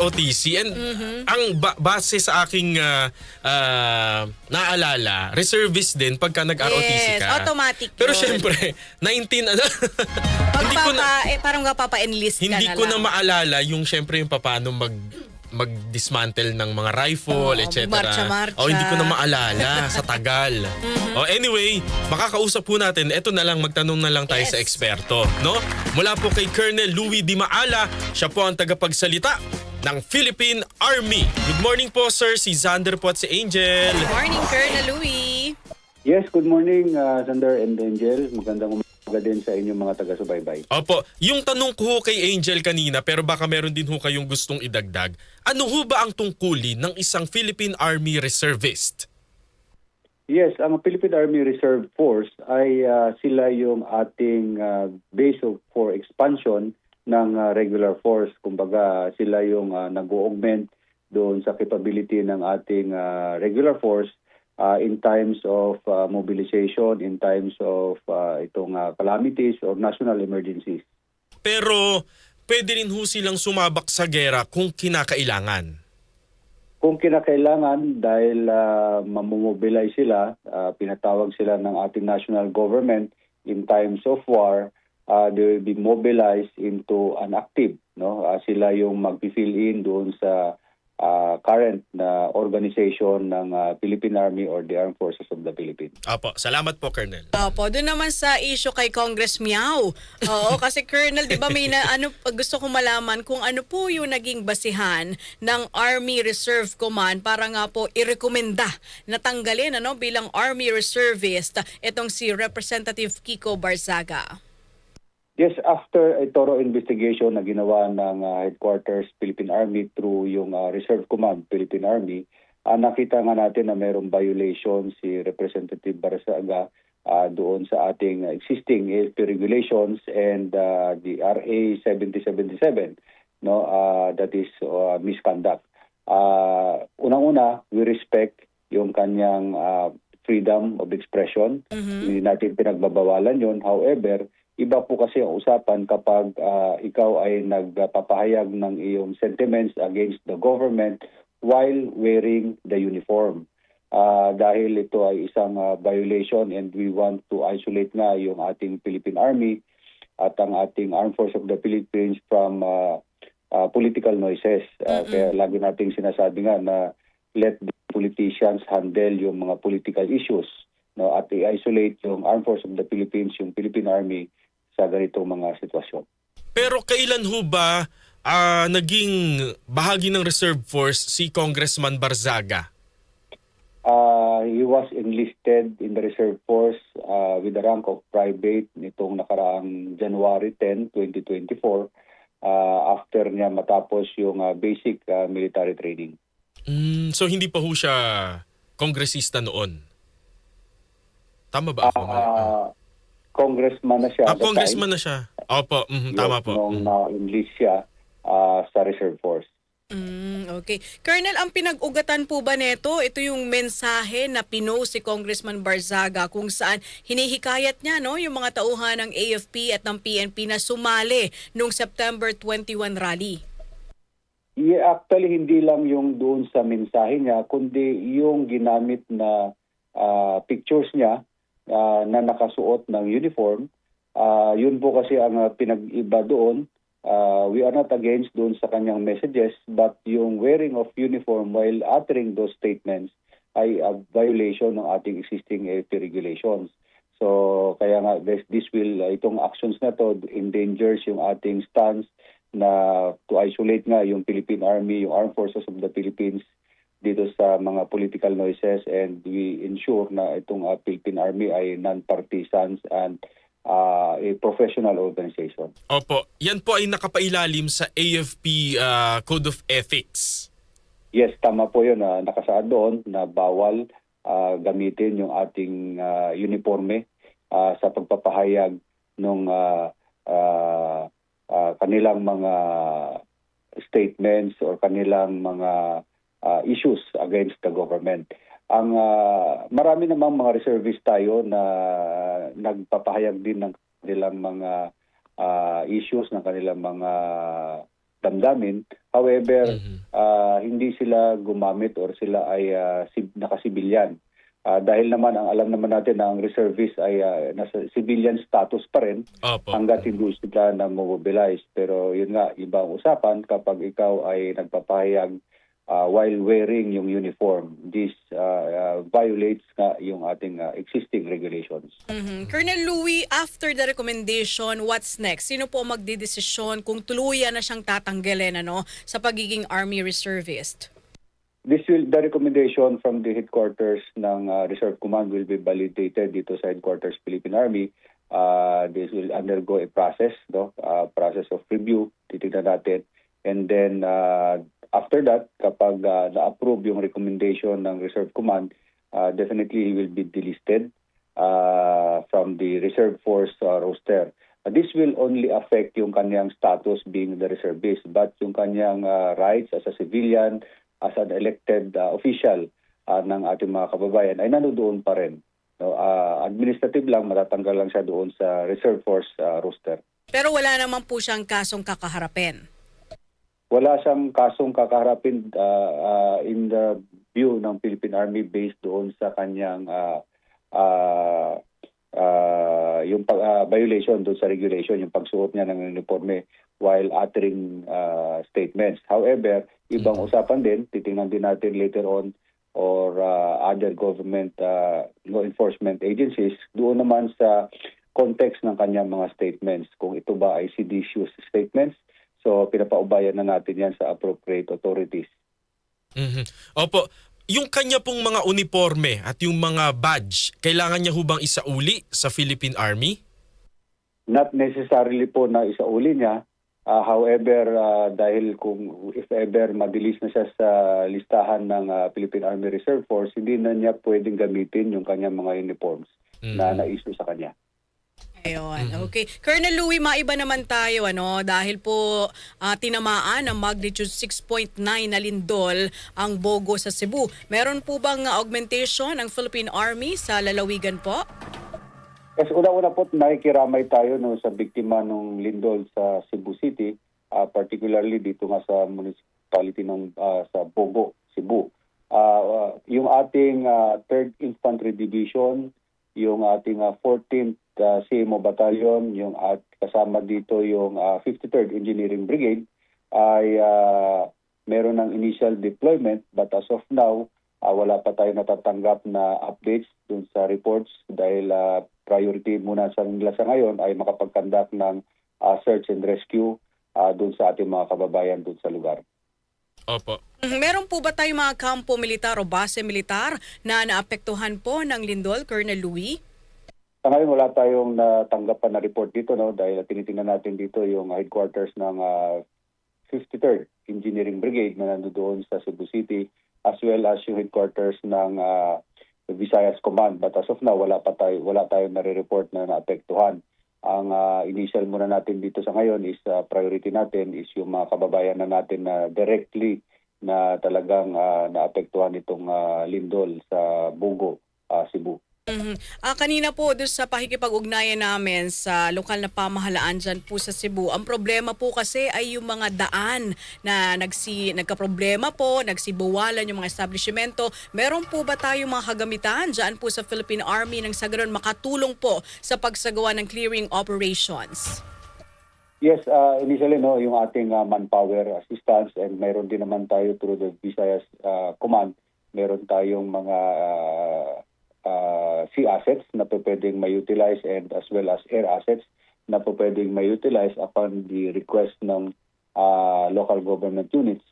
OTC and ang base sa aking naalala, reservist din pagka nag-ROTC Yes, ka. automatic Pero yun. syempre, 19 hindi ko na Parang mapapa-enlist ka hindi na ko lang. na maalala yung syempre yung paano mag-dismantle ng mga rifle, etc. marcha-marcha. Hindi ko na maalala sa tagal. Anyway, makakausap po natin. Ito na lang, magtanong na lang tayo Yes. sa eksperto, no? Mula po kay Colonel Louie Di Maala, siya po ang tagapagsalita ng Philippine Army. Good morning po, sir. Si Xander po at si Angel. Good morning, Colonel Louie. Yes, good morning, Sander and Angel. Magandang umaga din sa inyong mga taga-subaybay. Opo, yung tanong ko ho kay Angel kanina, pero baka meron din ho kayong gustong idagdag. Ano ho ba ang tungkulin ng isang Philippine Army reservist? Yes, ang Philippine Army Reserve Force ay sila yung ating base for expansion ng regular force. Kumbaga, sila yung nag-augment doon sa capability ng ating regular force in times of mobilization, in times of itong calamities or national emergencies. Pero pwede rin ho silang sumabak sa gera kung kinakailangan. Kung kinakailangan dahil mamobilize sila, pinatawag sila ng ating national government in times of war, they will be mobilized into an active. No? Sila yung mag-fill in doon sa current na organization ng Philippine Army or the Armed Forces of the Philippines. Apo, salamat po, Colonel. Opo, doon naman sa issue kay Congress Miao. Oo, kasi Colonel, di ba may gusto ko malaman kung ano po yung naging basihan ng Army Reserve Command para nga po irekomenda na tanggalin bilang Army Reservist itong si Representative Kiko Barzaga. Yes, after a thorough investigation na ginawa ng Headquarters Philippine Army through yung Reserve Command Philippine Army, nakita nga natin na mayroong violation si Representative Barzaga doon sa ating existing AFP regulations and the RA 7077, no, that is misconduct. Unang-una, we respect yung kanyang freedom of expression. Hindi natin pinagbabawalan yon. However, iba po kasi ang usapan kapag ikaw ay nagpapahayag ng iyong sentiments against the government while wearing the uniform. Dahil ito ay isang violation and we want to isolate nga yung ating Philippine Army at ang ating Armed Forces of the Philippines from political noises. Kaya lagi nating sinasabi nga na let the politicians handle yung mga political issues, no, at i-isolate yung Armed Forces of the Philippines, yung Philippine Army sa ganitong mga sitwasyon. Pero kailan ho ba naging bahagi ng Reserve Force si Congressman Barzaga? He was enlisted in the Reserve Force with the rank of private nitong nakaraang January 10, 2024 after niya matapos yung basic military training. So hindi pa ho siya kongresista noon? Tama ba ako? Congressman na siya. Congressman na siya. Opo, tama po. Nung na-enlist siya sa Reserve Force. Okay. Colonel, ang pinag-ugatan po ba nito? Ito yung mensahe na pinost si Congressman Barzaga kung saan hinihikayat niya yung mga tauhan ng AFP at ng PNP na sumali nung September 21 rally. Yeah, actually, hindi lang yung doon sa mensahe niya, kundi yung ginamit na pictures niya na nakasuot ng uniform. Yun po kasi ang pinag-iba doon. We are not against doon sa kanyang messages, but yung wearing of uniform while uttering those statements ay a violation ng ating existing AFP regulations. So kaya nga itong actions na to endangers yung ating stance na to isolate nga yung Philippine Army, yung Armed Forces of the Philippines dito sa mga political noises, and we ensure na itong Philippine Army ay non-partisan and a professional organization. Opo, yan po ay nakapailalim sa AFP Code of Ethics. Yes, tama po yun. Nakasaad doon na bawal gamitin yung ating uniforme sa pagpapahayag ng kanilang mga statements or kanilang mga issues against the government. Ang marami namang mga reservists tayo na nagpapahayag din ng kanilang mga issues, ng kanilang mga damdamin However, hindi sila gumamit or sila ay nakasibilyan. Dahil naman ang alam naman natin na ang reservist ay nasa civilian status pa rin Opo. hanggat hindi sila na mobilize. Pero yun nga, iba ang usapan kapag ikaw ay nagpapahayag while wearing yung uniform. This violates nga yung ating existing regulations. Colonel Louie, after the recommendation, what's next? Sino po magdidesisyon kung tuluyan na siyang tatanggalin sa pagiging Army Reservist? The recommendation from the headquarters ng Reserve Command will be validated dito sa headquarters Philippine Army. This will undergo a process, process of review, titignan natin. And then after that, kapag na-approve yung recommendation ng Reserve Command, definitely he will be delisted from the Reserve Force roster. This will only affect yung kanyang status being the reservist, but yung kanyang rights as a civilian, as an elected official ng ating mga kababayan ay nandoon pa rin. Administrative lang, matatanggal lang siya doon sa Reserve Force roster. Pero wala naman po siyang kasong kakaharapin. Wala siyang kasong kakaharapin in the view ng Philippine Army based doon sa kanyang yung violation doon sa regulation, yung pagsuot niya ng uniforme while uttering statements. However, ibang usapan din, titingnan din natin later on or other government law enforcement agencies doon naman sa context ng kanyang mga statements. Kung ito ba ay seditious statements, so pinapaubayan na natin yan sa appropriate authorities. Opo. Yung kanya pong mga uniforme at yung mga badge, kailangan niya hubang isauli sa Philippine Army? Not necessarily po na isauli niya. However, dahil kung if ever madilis na siya sa listahan ng Philippine Army Reserve Force, hindi na niya pwedeng gamitin yung kanyang mga uniforms na na-issue sa kanya. Ayun, okay. Colonel Louie, maiba naman tayo dahil po tinamaan ng magnitude 6.9 na lindol ang Bogo sa Cebu. Meron po bang augmentation ng Philippine Army sa lalawigan po? Kasi una-una po nakikiramay tayo sa biktima ng lindol sa Cebu City, particularly dito nga sa municipality ng sa Bogo, Cebu. Yung ating 3rd Infantry Division, yung ating 14th CMO Battalion, yung kasama dito yung 53rd Engineering Brigade ay meron ng initial deployment, but as of now, wala pa tayo natatanggap na updates dun sa reports dahil priority muna sa nila sa ngayon ay makapag-conduct ng search and rescue dun sa ating mga kababayan dun sa lugar. Opo. Meron po ba tayong mga kampo militar o base militar na naapektuhan po ng lindol, Colonel Louie? Sa ngayon, wala tayong natanggapan na report dito dahil tinitingnan natin dito yung headquarters ng 53rd Engineering Brigade na nandoon sa Cebu City as well as yung headquarters ng Visayas Command. But as of now, wala tayong nare-report na naapektuhan. Ang initial muna natin dito sa ngayon is priority natin is yung mga kababayan na natin na directly na talagang naapektuhan itong lindol sa Bogo, Cebu. Kanina po doon sa pakikipag-ugnayan namin sa lokal na pamahalaan dyan po sa Cebu, ang problema po kasi ay yung mga daan na nagka-problema po, nagsibuwalan yung mga establishmento. Meron po ba tayong mga kagamitan dyan po sa Philippine Army nang sa ganoon makatulong po sa pagsagawa ng clearing operations? Yes, initially yung ating manpower assistance and mayroon din naman tayo through the Visayas Command, meron tayong mga sea assets na pwedeng ma-utilize and as well as air assets na pwedeng ma-utilize upon the request ng local government units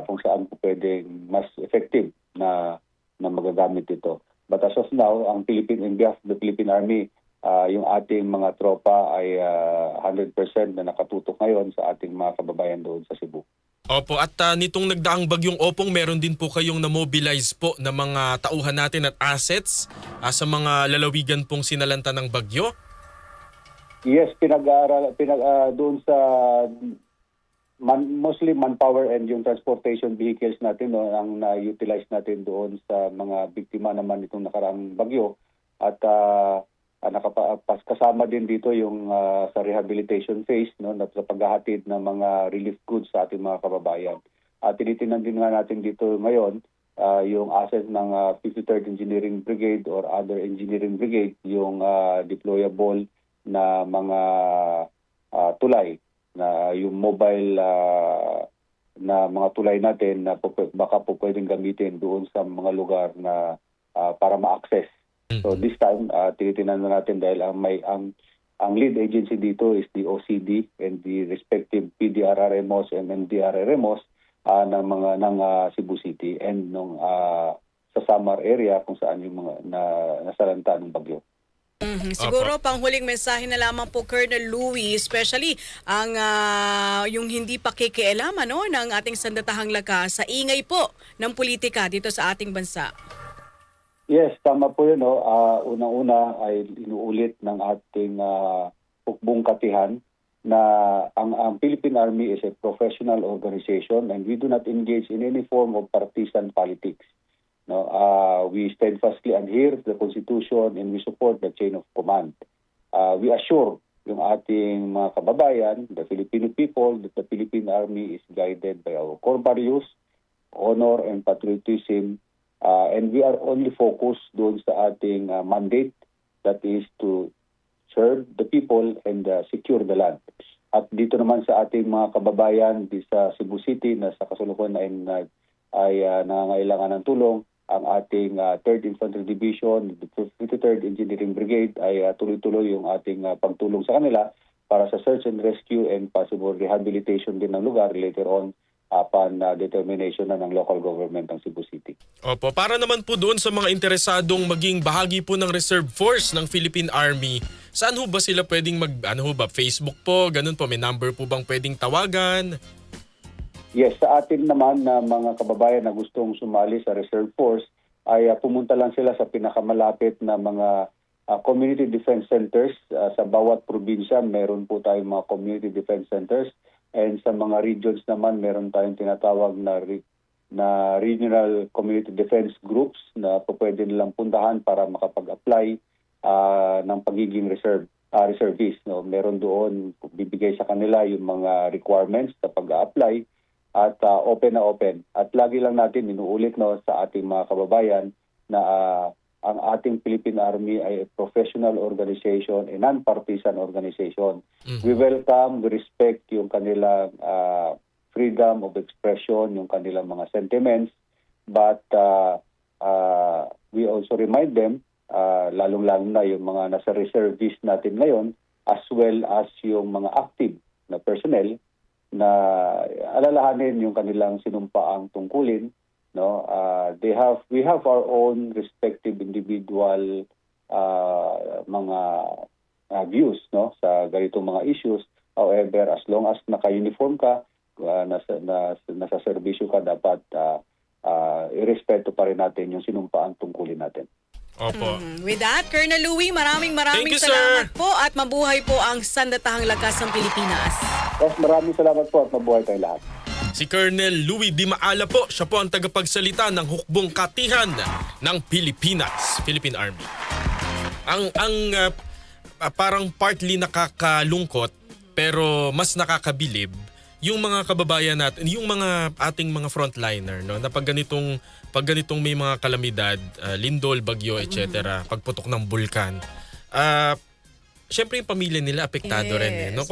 kung saan pwedeng mas effective na magagamit ito. But as of now, ang in behalf of the Philippine Army, yung ating mga tropa ay 100% na nakatutok ngayon sa ating mga kababayan doon sa Cebu. Opo, at nitong nagdaang bagyong Opong, meron din po kayong na-mobilize po na mga tauhan natin at assets sa mga lalawigan pong sinalanta ng bagyo? Yes, doon sa mostly manpower and yung transportation vehicles natin ang na-utilize natin doon sa mga biktima naman itong nakaraang bagyo. At kasama din dito yung sa rehabilitation phase, no, sa paghahatid ng mga relief goods sa ating mga kababayan. Tinitingnan din nga natin dito ngayon yung asset ng 53rd Engineering Brigade or other engineering brigade, yung deployable na mga tulay, na yung mobile na mga tulay natin na baka po pwedeng gamitin doon sa mga lugar na para ma-access. So this time, tinitingnan na natin dahil ang lead agency dito is the OCD and the respective PDRRMOs and MDRRMOs ng Cebu City and sa Samar area kung saan yung mga nasalanta ng bagyo. Siguro panghuling mensahe na lamang po, Colonel Louie, especially ang yung hindi pakikialaman ng ating sandatahang lakas sa ingay po ng politika dito sa ating bansa. Yes, tama po yun. Unang-una ay inuulit ng ating hukbong katihan na ang Philippine Army is a professional organization and we do not engage in any form of partisan politics. No, we steadfastly adhere to the Constitution and we support the chain of command. We assure yung ating mga kababayan, the Filipino people, that the Philippine Army is guided by our core values, honor and patriotism, and we are only focused doon sa ating mandate, that is to serve the people and secure the land. At dito naman sa ating mga kababayan di sa Cebu City na sa kasalukuyan ay nangangailangan ng tulong, ang ating 3rd Infantry Division, the 53rd Engineering Brigade ay tuloy-tuloy yung ating pagtulong sa kanila para sa search and rescue and possible rehabilitation din ng lugar later on upon determination na ng local government ng Cebu City. Opo, para naman po doon sa mga interesadong maging bahagi po ng Reserve Force ng Philippine Army, saan ho ba sila pwedeng Facebook po, ganun po, may number po bang pwedeng tawagan? Yes, sa atin naman na mga kababayan na gustong sumali sa Reserve Force ay pumunta lang sila sa pinakamalapit na mga community defense centers. Sa bawat probinsya meron po tayong mga community defense centers and sa mga regions naman meron tayong tinatawag na regional community defense groups na pwede nilang puntahan para makapag-apply ng pagiging reservist. No? Meron doon bibigay sa kanila yung mga requirements sa pag-apply at open na open. At lagi lang natin inuulit sa ating mga kababayan na ang ating Philippine Army ay a professional organization, a non-partisan organization. We welcome, we respect yung kanilang freedom of expression, yung kanilang mga sentiments, but we also remind them, lalong-lalo na yung mga nasa reservist natin ngayon, as well as yung mga active na personnel, na alalahanin yung kanilang sinumpaang tungkulin, no? We have our own respective individual mga views, no, sa ganitong mga issues. However, as long as naka-uniform ka, nasa serbisyo ka, dapat irespeto pa rin natin yung sinumpaang tungkulin natin. Opo. With that, Colonel Louie, maraming Thank you, salamat sir. po at mabuhay po ang Sandatahang Lakas ng Pilipinas. Yes, maraming salamat po at mabuhay tayo lahat. Si Colonel Louie Di Maala po, siya po ang tagapagsalita ng hukbong katihan ng Pilipinas, Philippine Army. Ang parang partly nakakalungkot pero mas nakakabilib yung mga kababayan natin, yung mga ating mga frontliner, no, na pag ganitong may mga kalamidad, lindol, bagyo, etc., pagputok ng bulkan, syempre yung pamilya nila apektado rin, no?